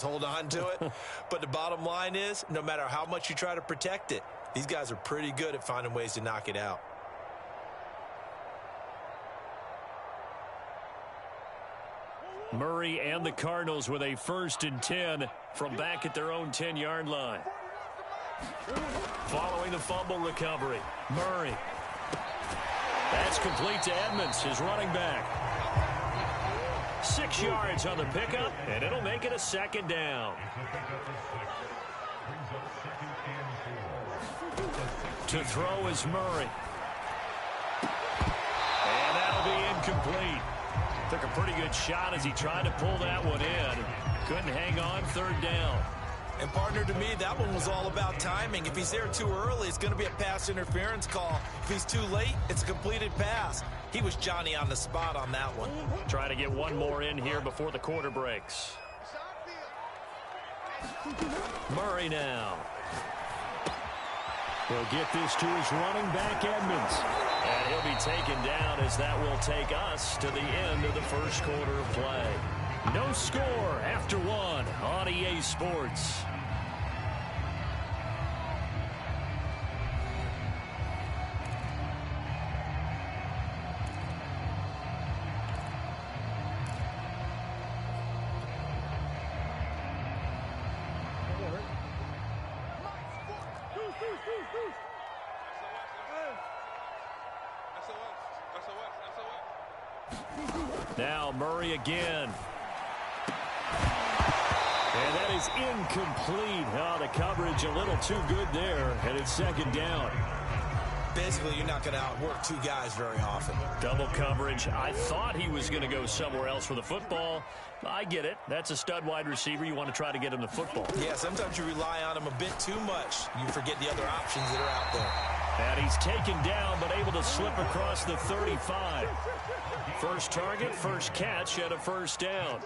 hold on to it. But the bottom line is, no matter how much you try to protect it, these guys are pretty good at finding ways to knock it out. Murray and the Cardinals with a 1st and 10 from back at their own 10-yard line. Following the fumble recovery, Murray. That's complete to Edmonds, his running back. 6 yards on the pickup, and it'll make it a 2nd down. To throw is Murray. And that'll be incomplete. Took a pretty good shot as he tried to pull that one in. Couldn't hang on, 3rd down. And, partner, to me, that one was all about timing. If he's there too early, it's going to be a pass interference call. If he's too late, it's a completed pass. He was Johnny on the spot on that one. Try to get one more in here before the quarter breaks. Murray now. He'll get this to his running back, Edmonds. And he'll be taken down as that will take us to the end of the 1st quarter of play. No score after 1 on EA Sports. Now Murray again. And that is incomplete. Oh, the coverage a little too good there, and it's 2nd down. Basically, you're not going to outwork 2 guys very often. Double coverage. I thought he was going to go somewhere else for the football. I get it. That's a stud wide receiver. You want to try to get him the football. Yeah, sometimes you rely on him a bit too much. You forget the other options that are out there. And he's taken down, but able to slip across the 35. First target, first catch, and a 1st down.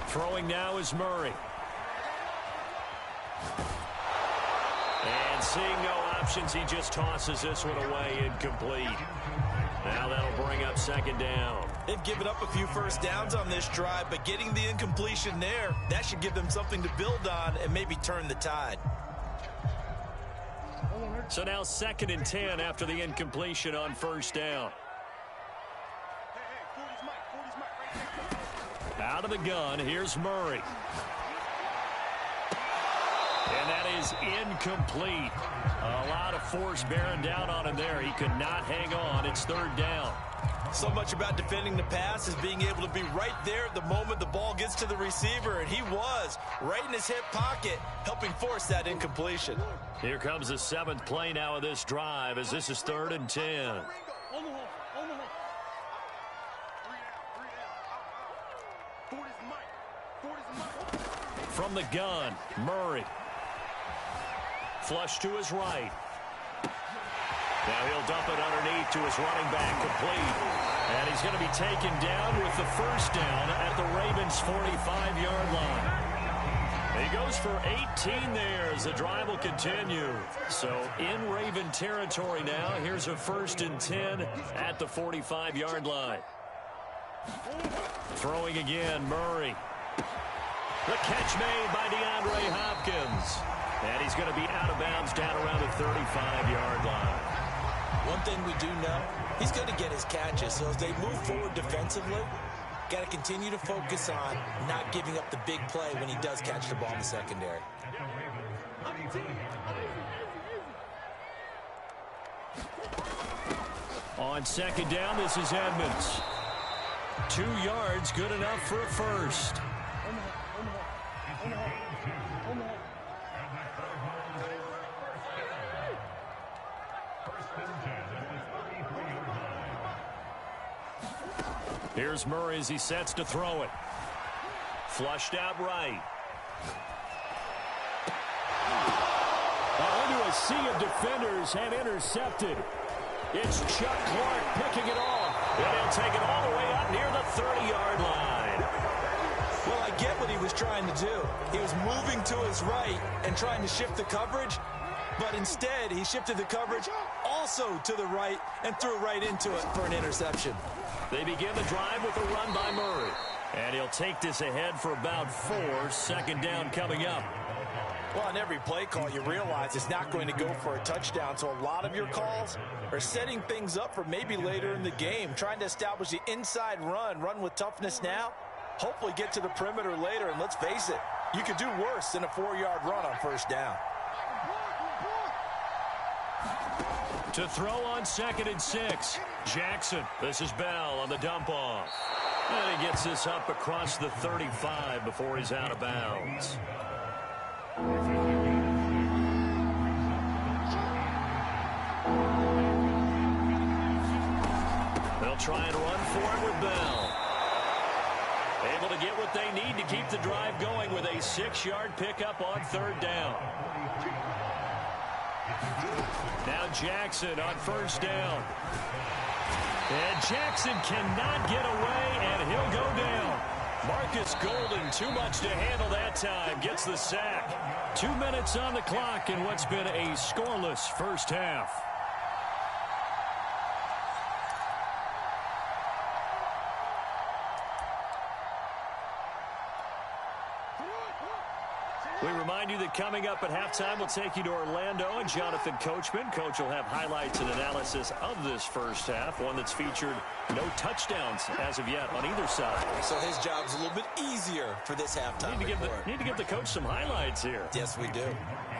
Throwing now is Murray. And seeing no options, he just tosses this one away, incomplete. Now that'll bring up 2nd down. They've given up a few 1st downs on this drive, but getting the incompletion there, that should give them something to build on and maybe turn the tide. So now 2nd and 10 after the incompletion on 1st down. Out of the gun, here's Murray. And that is incomplete. A lot of force bearing down on him there. He could not hang on. It's 3rd down. So much about defending the pass is being able to be right there at the moment the ball gets to the receiver, and he was right in his hip pocket, helping force that incompletion. Here comes the 7th play now of this drive as this is 3rd and 10. From the gun, Murray. Flush to his right. Now he'll dump it underneath to his running back, complete. And he's going to be taken down with the 1st down at the Ravens' 45-yard line. He goes for 18 there as the drive will continue. So in Raven territory now, here's a 1st and 10 at the 45-yard line. Throwing again, Murray. The catch made by DeAndre Hopkins. And he's going to be out of bounds down around the 35-yard line. One thing we do know, he's going to get his catches. So as they move forward defensively, got to continue to focus on not giving up the big play when he does catch the ball in the secondary. On 2nd down, this is Edmonds. 2 yards, good enough for a 1st. Here's Murray as he sets to throw it. Flushed out right. Into a sea of defenders and intercepted. It's Chuck Clark picking it off. And he'll take it all the way up near the 30-yard line. Well, I get what he was trying to do. He was moving to his right and trying to shift the coverage, but instead he shifted the coverage also to the right and threw right into it for an interception. They begin the drive with a run by Murray. And he'll take this ahead for about 4. Second down coming up. Well, on every play call, you realize it's not going to go for a touchdown, so a lot of your calls are setting things up for maybe later in the game, trying to establish the inside run with toughness now, hopefully get to the perimeter later, and let's face it, you could do worse than a 4-yard run on first down. To throw on 2nd and 6, Jackson. This is Bell on the dump off. And he gets this up across the 35 before he's out of bounds. They'll try and run for it with Bell. Able to get what they need to keep the drive going with a 6-yard pickup on 3rd down. Now Jackson on 1st down. And Jackson cannot get away, and he'll go down. Marcus Golden, too much to handle that time, gets the sack. 2 minutes on the clock in what's been a scoreless first half. We remind you that coming up at halftime, we'll take you to Orlando and Jonathan Coachman. Coach will have highlights and analysis of this first half, one that's featured no touchdowns as of yet on either side. So his job's a little bit easier for this halftime report. Need to give the coach some highlights here. Yes, we do.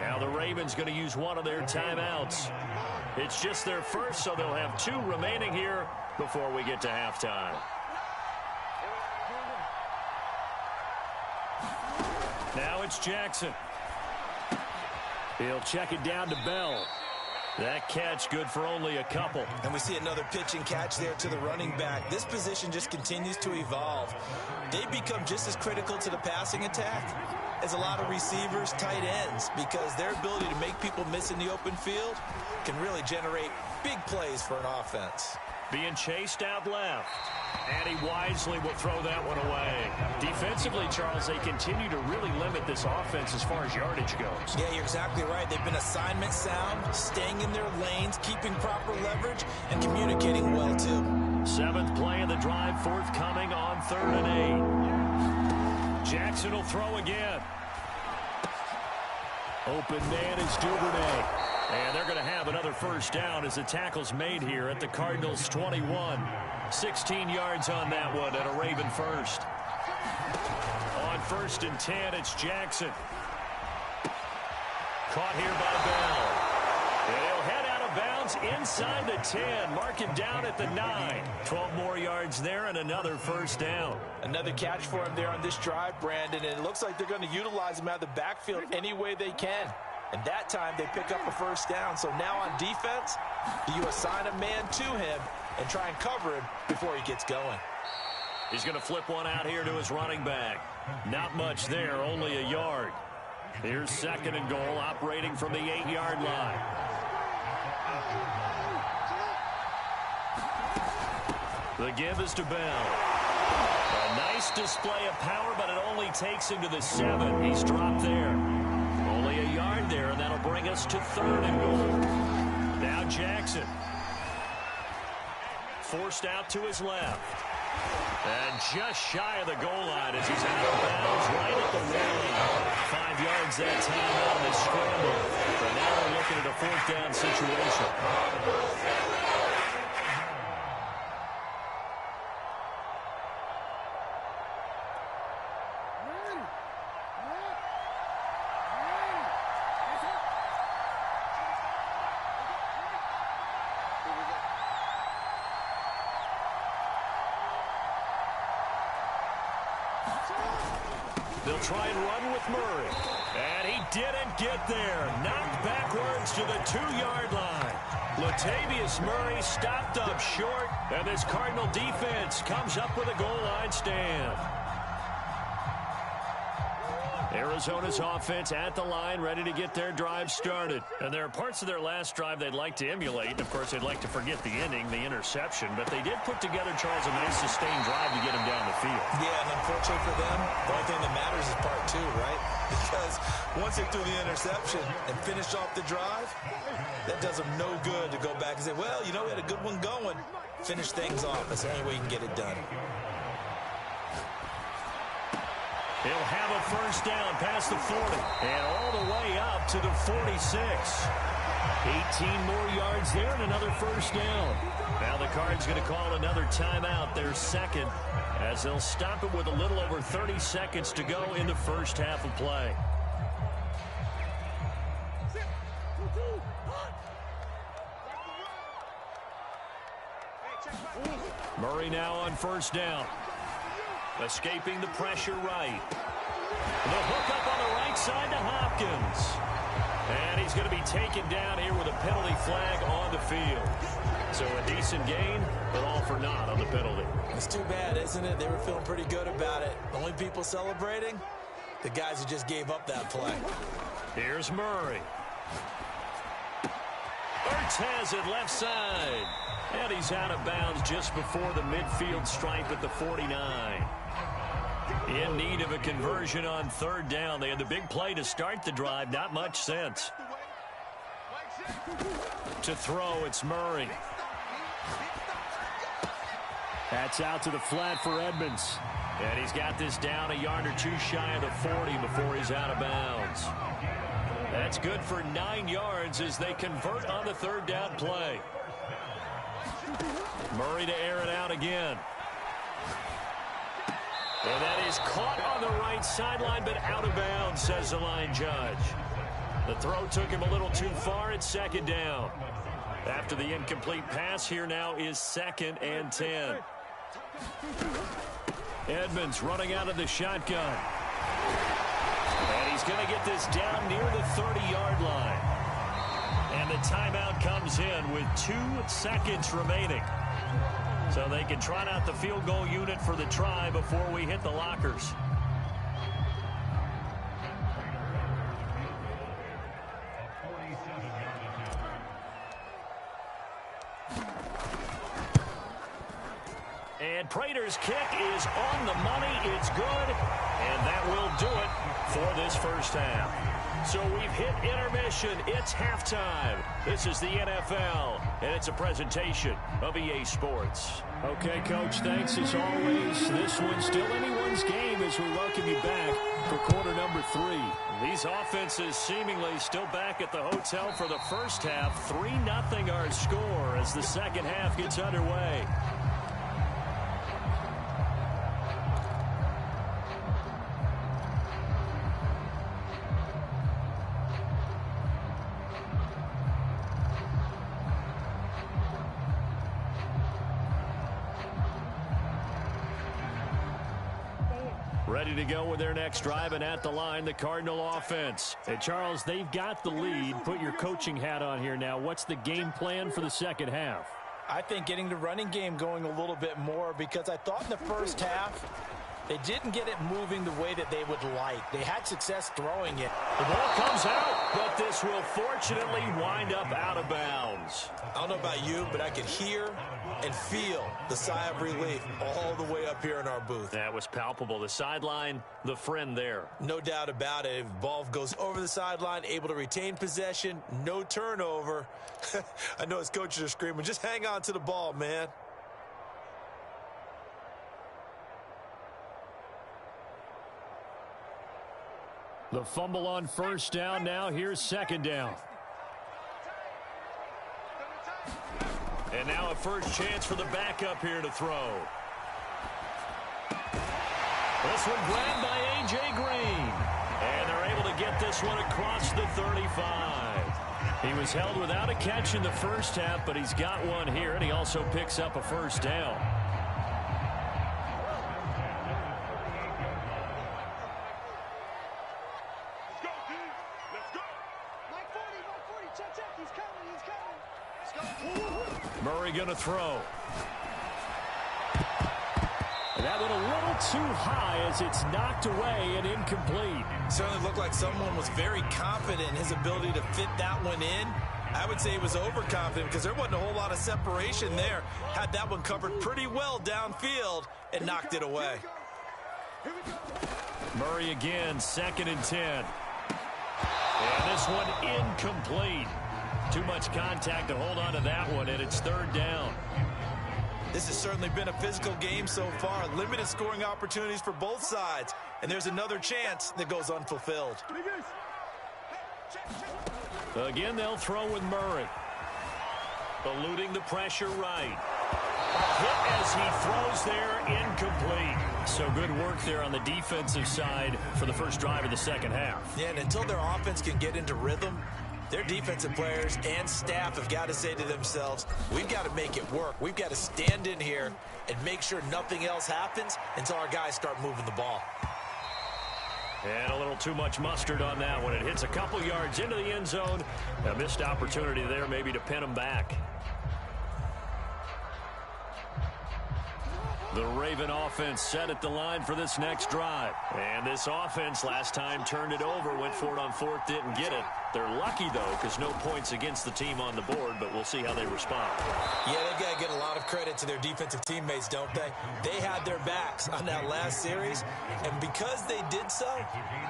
Now the Ravens going to use one of their timeouts. It's just their first, so they'll have 2 remaining here before we get to halftime. Now it's Jackson. He'll check it down to Bell. That catch good for only a couple. And we see another pitch and catch there to the running back. This position just continues to evolve. They become just as critical to the passing attack as a lot of receivers, tight ends, because their ability to make people miss in the open field can really generate big plays for an offense. Being chased out left. And he wisely will throw that one away. Defensively, Charles, they continue to really limit this offense as far as yardage goes. Yeah, you're exactly right. They've been assignment sound, staying in their lanes, keeping proper leverage, and communicating well, too. 7th play of the drive, forthcoming on 3rd and 8. Jackson will throw again. Open man is Duvernay. And they're going to have another first down as the tackle's made here at the Cardinals' 21. 16 yards on that one and a Raven first. On 1st and 10, it's Jackson. Caught here by Bell. And he'll head out of bounds inside the 10. Mark him down at the 9. 12 more yards there and another first down. Another catch for him there on this drive, Brandon. And it looks like they're going to utilize him out of the backfield any way they can. And that time they pick up a first down. So now on defense, do you assign a man to him and try and cover him before he gets going? He's going to flip one out here to his running back. Not much there, only a yard. Here's 2nd and goal, operating from the 8-yard line. The give is to Bell. A nice display of power, but it only takes him to the 7. He's dropped there. Only a yard there, and that'll bring us to 3rd and goal. Now Jackson. Forced out to his left. And just shy of the goal line as he's out of bounds right at the 1. 5 yards that time out of the scramble. But now they're looking at a 4th down situation. They'll try and run with Murray. And he didn't get there. Knocked backwards to the 2-yard line. Latavius Murray stopped up short. And this Cardinal defense comes up with a goal line stand. Arizona's offense at the line, ready to get their drive started. And there are parts of their last drive they'd like to emulate. And, of course, they'd like to forget the inning, the interception. But they did put together, Charles, a nice sustained drive to get him down the field. Yeah, and unfortunately for them, the only thing that matters is part 2, right? Because once they threw the interception and finished off the drive, that does them no good to go back and say, well, you know, we had a good one going. Finish things off. That's the only way you can get it done. He'll have a first down past the 40 and all the way up to the 46. 18 more yards there and another first down. Now the Cards going to call another timeout, their second, as they'll stop it with a little over 30 seconds to go in the first half of play. Murray now on first down. Escaping the pressure right. The hook up on the right side to Hopkins. And he's going to be taken down here with a penalty flag on the field. So a decent gain, but all for naught on the penalty. It's too bad, isn't it? They were feeling pretty good about it. The only people celebrating, the guys who just gave up that play. Here's Murray. Ertz has it left side. And he's out of bounds just before the midfield stripe at the 49. In need of a conversion on third down. They had the big play to start the drive. Not much sense. To throw, it's Murray. That's out to the flat for Edmonds. And he's got this down a yard or two shy of the 40 before he's out of bounds. That's good for 9 yards as they convert on the third down play. Murray to air it out again. And that is caught on the right sideline, but out of bounds, says the line judge. The throw took him a little too far. It's second down. After the incomplete pass, here now is 2nd and 10. Edmonds running out of the shotgun. And he's going to get this down near the 30-yard line. And the timeout comes in with 2 seconds remaining. So they can trot out the field goal unit for the try before we hit the lockers. And Prater's kick is on the money. It's good. And that will do it for this first half. So we've hit intermission. It's halftime. This is the NFL, and it's a presentation of EA Sports. Okay, Coach, thanks as always. This one's still anyone's game as we welcome you back for quarter number 3. These offenses seemingly still back at the hotel for the first half. 3-0 our score as the second half gets underway. Ready to go with their next drive, and at the line, the Cardinal offense. Hey, Charles, they've got the lead. Put your coaching hat on here now. What's the game plan for the second half? I think getting the running game going a little bit more, because I thought in the first half they didn't get it moving the way that they would like. They had success throwing it. The ball comes out, but this will fortunately wind up out of bounds. I don't know about you, but I could hear and feel the sigh of relief all the way up here in our booth. That was palpable. The sideline, the friend there. No doubt about it. If the ball goes over the sideline, able to retain possession, no turnover. I know his coaches are screaming, just hang on to the ball, man. The fumble on first down. Now here's second down. And now a first chance for the backup here to throw. This one grabbed by A.J. Green. And they're able to get this one across the 35. He was held without a catch in the first half, but he's got one here, and he also picks up a first down. Murray going to throw. And that went a little too high as it's knocked away and incomplete. Certainly looked like someone was very confident in his ability to fit that one in. I would say he was overconfident because there wasn't a whole lot of separation there. Had that one covered pretty well downfield and knocked it away. Murray again, 2nd and 10. And this one incomplete. Too much contact to hold on to that one, and it's third down. This has certainly been a physical game so far. Limited scoring opportunities for both sides. And there's another chance that goes unfulfilled. Again, they'll throw with Murray. Eluding the pressure right. Hit as he throws there, incomplete. So good work there on the defensive side for the first drive of the second half. Yeah, and until their offense can get into rhythm, their defensive players and staff have got to say to themselves, we've got to make it work. We've got to stand in here and make sure nothing else happens until our guys start moving the ball. And a little too much mustard on that one. It hits a couple yards into the end zone. A missed opportunity there maybe to pin them back. The Raven offense set at the line for this next drive. And this offense last time turned it over, went for it on fourth, didn't get it. They're lucky, though, because no points against the team on the board, but we'll see how they respond. Yeah, they've got to get a lot of credit to their defensive teammates, don't they? They had their backs on that last series, and because they did so,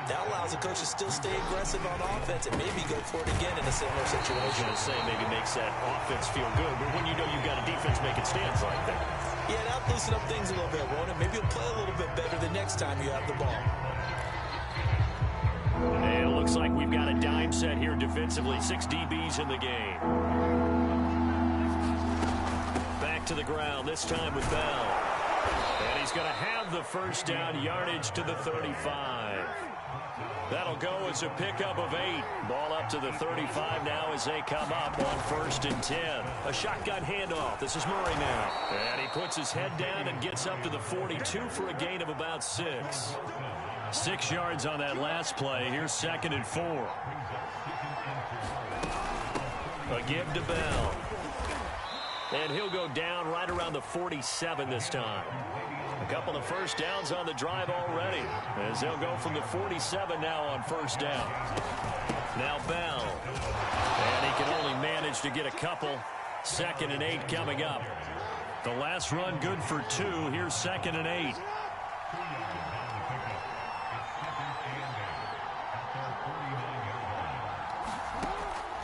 that allows the coach to still stay aggressive on offense and maybe go for it again in a similar situation. I was going to say maybe makes that offense feel good, but when you know you've got a defense making stands like that. Yeah, that'll loosen up things a little bit, won't it? Maybe you'll play a little bit better the next time you have the ball. And it looks like we've got a dime set here defensively. 6 DBs in the game. Back to the ground, this time with Bell. And he's going to have the first down, yardage to the 35. That'll go as a pickup of 8. Ball up to the 35 now as they come up on 1st and 10. A shotgun handoff. This is Murray now. And he puts his head down and gets up to the 42 for a gain of about 6. 6 yards on that last play. Here's 2nd and 4. A give to Bell. And he'll go down right around the 47 this time. A couple of first downs on the drive already, as they'll go from the 47 now on 1st down. Now Bell. And he can only manage to get a couple. 2nd and 8 coming up. The last run good for 2. Here's 2nd and 8.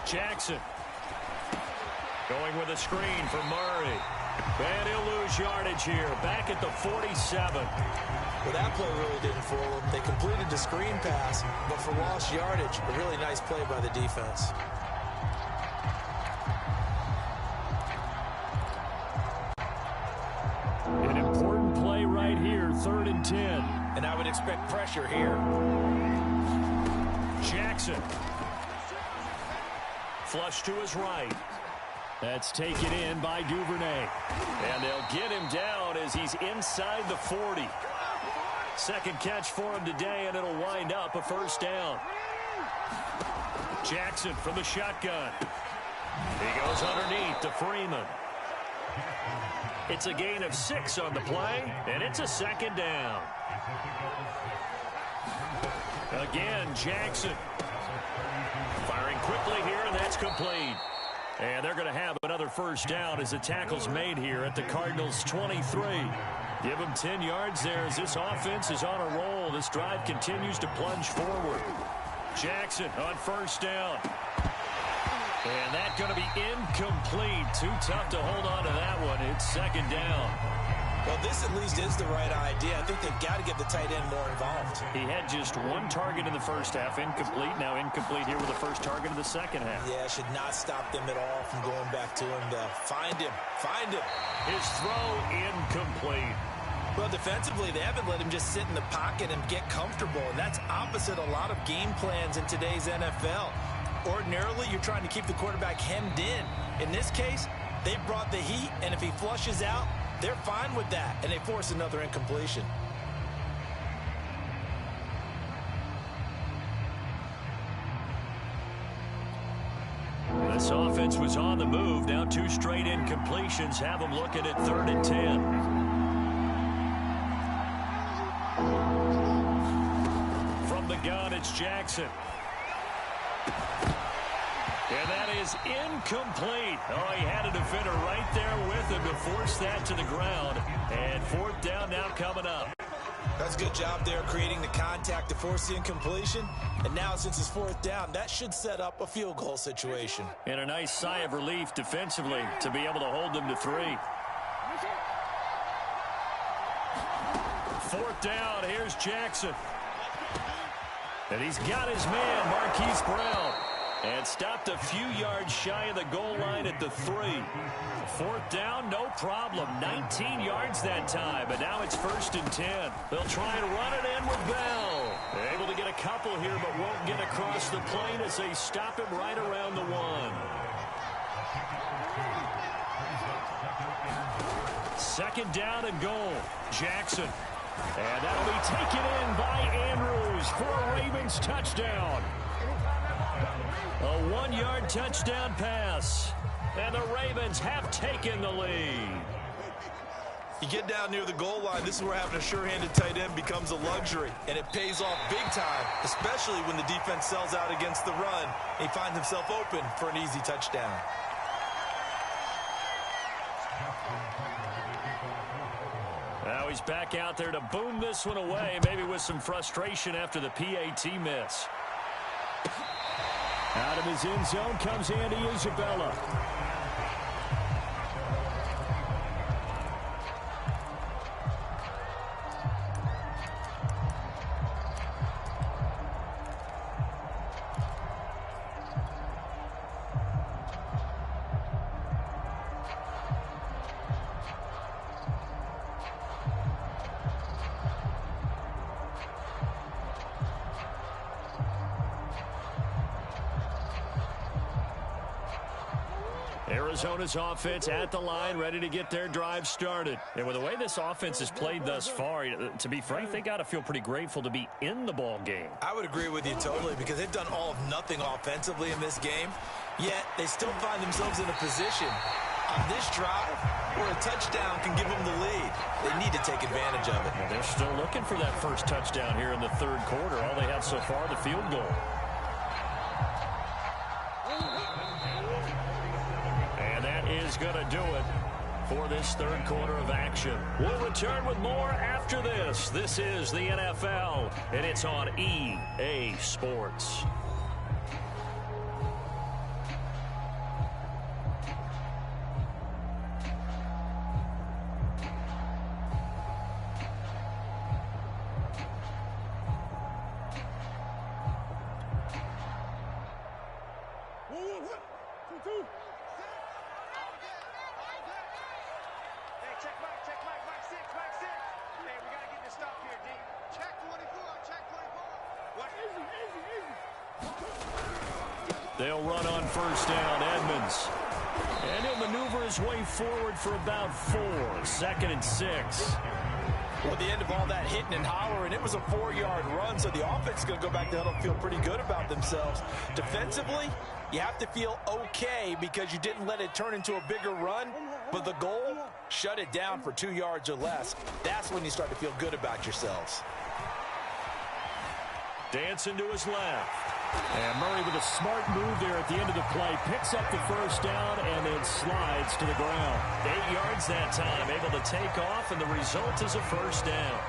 Jackson. Going with a screen for Murray. And he'll lose yardage here. Back at the 47. Well, that play really didn't fool them. They completed the screen pass, but for lost yardage, a really nice play by the defense. An important play right here, 3rd and 10. And I would expect pressure here. Jackson. Flush to his right. That's taken in by Duvernay. And they'll get him down as he's inside the 40. 2nd catch for him today, and it'll wind up a 1st down. Jackson from the shotgun. He goes underneath to Freeman. It's a gain of 6 on the play, and it's a 2nd down. Again, Jackson. Firing quickly here, and that's complete. And they're going to have another 1st down as the tackle's made here at the Cardinals' 23. Give them 10 yards there as this offense is on a roll. This drive continues to plunge forward. Jackson on 1st down. And that's going to be incomplete. Too tough to hold on to that one. It's 2nd down. Well, this at least is the right idea. I think they've got to get the tight end more involved. He had just 1 target in the first half, incomplete. Now incomplete here with the first target of the second half. Yeah, should not stop them at all from going back to him to find him. Find him. His throw incomplete. Well, defensively, they haven't let him just sit in the pocket and get comfortable, and that's opposite a lot of game plans in today's NFL. Ordinarily, you're trying to keep the quarterback hemmed in. In this case, they brought the heat, and if he flushes out, they're fine with that, and they force another incompletion. This offense was on the move. Now 2 straight incompletions have them looking at 3rd and 10. From the gun, it's Jackson. And that is incomplete. Oh, he had a defender right there with him to force that to the ground. And 4th down now coming up. That's a good job there creating the contact to force the incompletion. And now since it's 4th down, that should set up a field goal situation. And a nice sigh of relief defensively to be able to hold them to 3. 4th down. Here's Jackson. And he's got his man, Marquise Brown. And stopped a few yards shy of the goal line at the 3. 4th down, no problem. 19 yards that time, but now it's 1st and 10. They'll try and run it in with Bell. Able to get a couple here, but won't get across the plane as they stop him right around the 1. 2nd down and goal. Jackson. And that'll be taken in by Andrews for a Ravens touchdown. A 1-yard touchdown pass. And the Ravens have taken the lead. You get down near the goal line, this is where having a sure-handed tight end becomes a luxury. And it pays off big time, especially when the defense sells out against the run. And he finds himself open for an easy touchdown. Now he's back out there to boom this one away, maybe with some frustration after the PAT miss. Out of his end zone comes Andy Isabella. Arizona's offense at the line, ready to get their drive started. And with the way this offense has played thus far, to be frank, they got to feel pretty grateful to be in the ball game. I would agree with you totally, because they've done all of nothing offensively in this game, yet they still find themselves in a position on this drive where a touchdown can give them the lead. They need to take advantage of it. Well, they're still looking for that first touchdown here in the 3rd quarter. All they have so far, the field goal. Is going to do it for this 3rd quarter of action. We'll return with more after this. This is the NFL, and it's on EA Sports. They'll run on 1st down, Edmonds. And he'll maneuver his way forward for about 4. 2nd and 6. Well, at the end of all that hitting and hollering, it was a 4-yard run, so the offense is going to go back to huddle and feel pretty good about themselves. Defensively, you have to feel okay because you didn't let it turn into a bigger run, but the goal, shut it down for 2 yards or less. That's when you start to feel good about yourselves. Dancing to his left. And Murray with a smart move there at the end of the play. Picks up the 1st down and then slides to the ground. 8 yards that time, able to take off, and the result is a 1st down.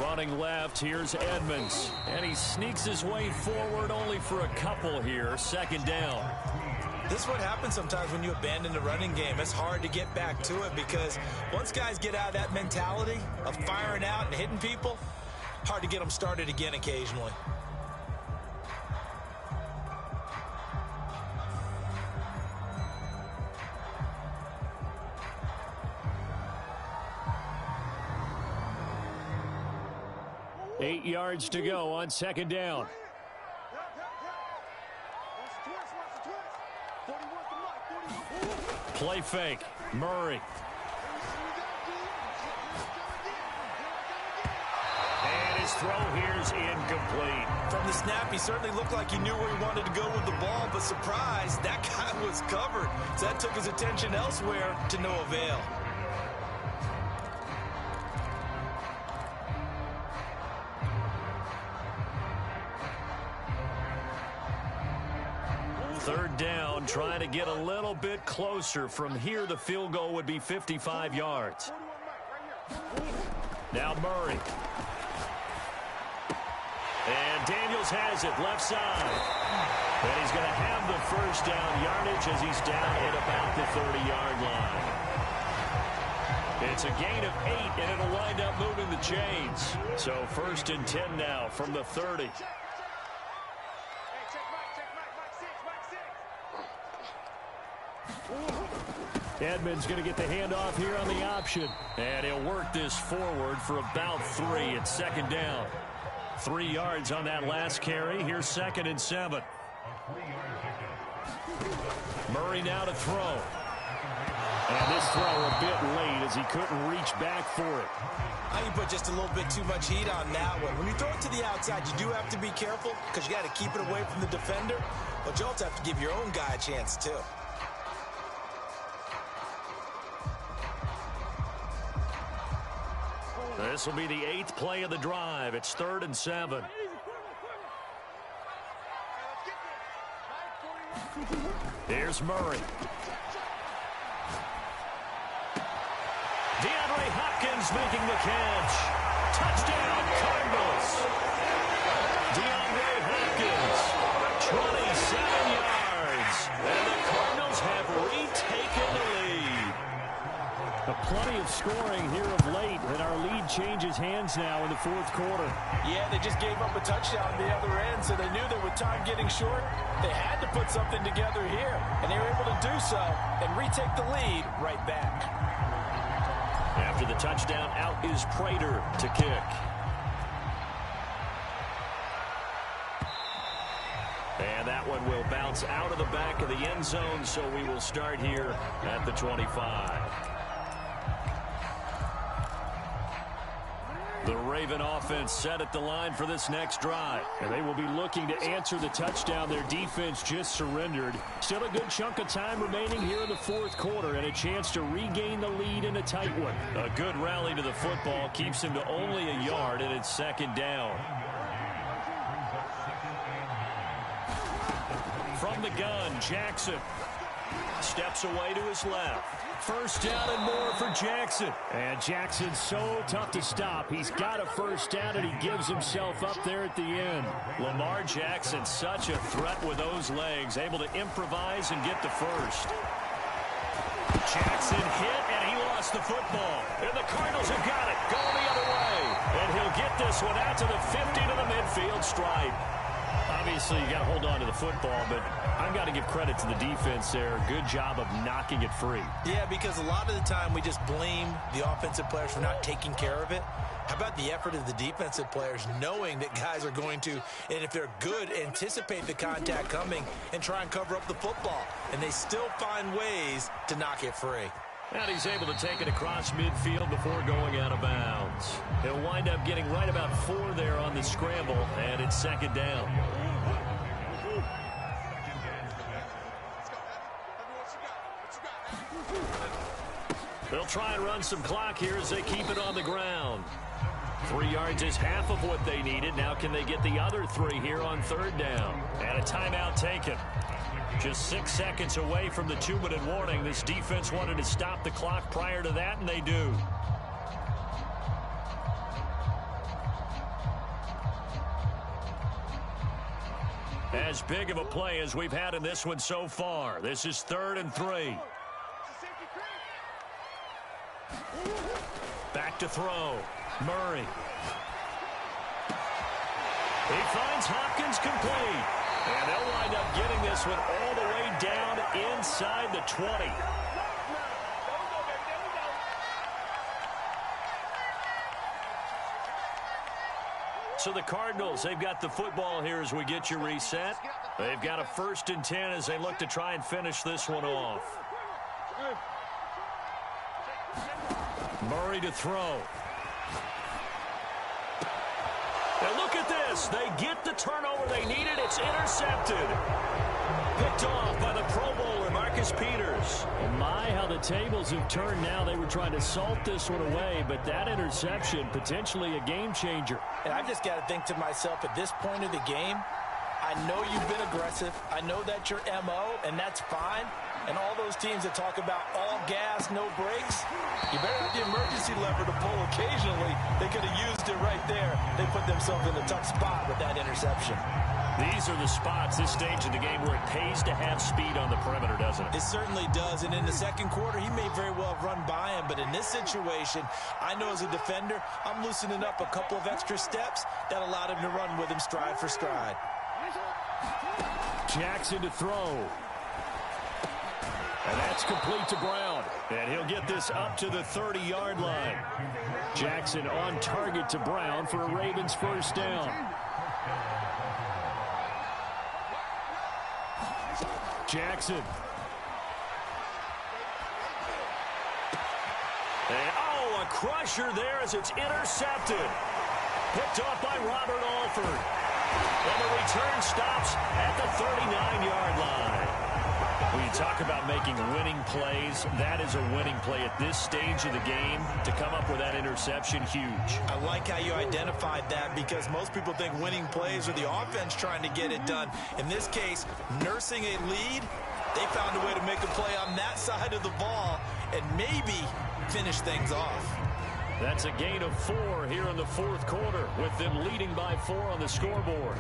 Running left, here's Edmonds. And he sneaks his way forward only for a couple here. 2nd down. This is what happens sometimes when you abandon the running game. It's hard to get back to it because once guys get out of that mentality of firing out and hitting people, hard to get them started again occasionally. Eight yards to go on 2nd down. Play fake. Murray. And his throw here's incomplete. From the snap, he certainly looked like he knew where he wanted to go with the ball, but surprise, that guy was covered. So that took his attention elsewhere to no avail. Third down get a little bit closer. From here, the field goal would be 55 yards. Now Murray. And Daniels has it, left side. And he's going to have the first down yardage as he's down at about the 30-yard line. It's a gain of 8, and it'll wind up moving the chains. So 1st and 10 now from the 30. Edmonds going to get the handoff here on the option. And he'll work this forward for about 3. It's 2nd down. 3 yards on that last carry. Here's 2nd and 7. Murray now to throw. And this throw a bit late as he couldn't reach back for it. You put just a little bit too much heat on that one. When you throw it to the outside, you do have to be careful because you got to keep it away from the defender. But you also have to give your own guy a chance, too. This will be the 8th play of the drive. It's 3rd and 7. Here's Murray. DeAndre Hopkins making the catch. Touchdown, Cardinals. DeAndre Hopkins, 27 yards. And the Cardinals have retaken the lead. Plenty of scoring here of late, and our lead changes hands now in the 4th quarter. Yeah, they just gave up a touchdown on the other end, so they knew that with time getting short, they had to put something together here. And they were able to do so and retake the lead right back. After the touchdown, out is Prater to kick. And that one will bounce out of the back of the end zone, so we will start here at the 25. The Raven offense set at the line for this next drive. And they will be looking to answer the touchdown their defense just surrendered. Still a good chunk of time remaining here in the 4th quarter and a chance to regain the lead in a tight one. A good rally to the football keeps him to only a yard, and it's 2nd down. From the gun, Jackson steps away to his left. 1st down and more for Jackson. And Jackson's so tough to stop. He's got a 1st down, and he gives himself up there at the end. Lamar Jackson, such a threat with those legs, able to improvise and get the 1st. Jackson hit, and he lost the football. And the Cardinals have got it, going the other way. And he'll get this one out to the 50 to the midfield stripe. Obviously, you got to hold on to the football, but I've got to give credit to the defense there. Good job of knocking it free. Yeah, because a lot of the time we just blame the offensive players for not taking care of it. How about the effort of the defensive players knowing that guys are going to, and if they're good, anticipate the contact coming and try and cover up the football. And they still find ways to knock it free. And he's able to take it across midfield before going out of bounds. He'll wind up getting right about 4 there on the scramble, and it's 2nd down. They'll try and run some clock here as they keep it on the ground. 3 yards is half of what they needed. Now can they get the other 3 here on 3rd down? And a timeout taken. Just 6 seconds away from the 2-minute warning. This defense wanted to stop the clock prior to that, and they do. As big of a play as we've had in this one so far. This is 3rd and 3. Back to throw. Murray. He finds Hopkins complete. And they'll wind up getting this one all the way down inside the 20. So the Cardinals, they've got the football here as we get you reset. They've got a 1st and 10 as they look to try and finish this one off. Murray to throw. And look at this. They get the turnover they needed. It's intercepted. Picked off by the Pro Bowler, Marcus Peters. My, how the tables have turned now. They were trying to salt this one away, but that interception, potentially a game changer. And I've just got to think to myself, at this point of the game, I know you've been aggressive. I know that's your MO, and that's fine. And all those teams that talk about all gas, no brakes, you better have the emergency lever to pull occasionally. They could have used it right there. They put themselves in a tough spot with that interception. These are the spots, this stage of the game, where it pays to have speed on the perimeter, doesn't it? It certainly does. And in the second quarter, he may very well have run by him. But in this situation, I know as a defender, I'm loosening up a couple of extra steps that allowed him to run with him stride for stride. Jackson to throw. And that's complete to Brown. And he'll get this up to the 30-yard line. Jackson on target to Brown for a Ravens first down. Jackson. And, a crusher there as it's intercepted. Picked off by Robert Alford. And the return stops at the 39-yard line. When you talk about making winning plays, that is a winning play at this stage of the game. To come up with that interception, huge. I like how you identified that, because most people think winning plays are the offense trying to get it done. In this case, nursing a lead, they found a way to make a play on that side of the ball and maybe finish things off. That's a gain of 4 here in the fourth quarter, with them leading by 4 on the scoreboard.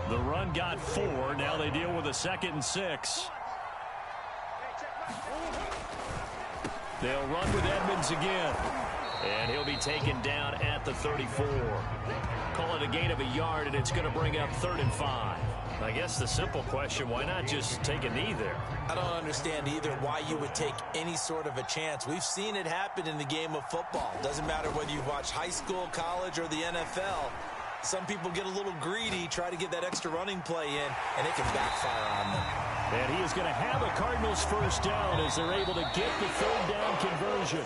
The run got 4. Now they deal with a 2nd and 6. They'll run with Edmonds again. And he'll be taken down at the 34. Call it a gain of a yard, and it's going to bring up 3rd and 5. I guess the simple question, why not just take a knee there? I don't understand either why you would take any sort of a chance. We've seen it happen in the game of football. Doesn't matter whether you've watched high school, college, or the NFL. Some people get a little greedy, try to get that extra running play in, and it can backfire on them. And he is going to have a Cardinals first down as they're able to get the 3rd down conversion.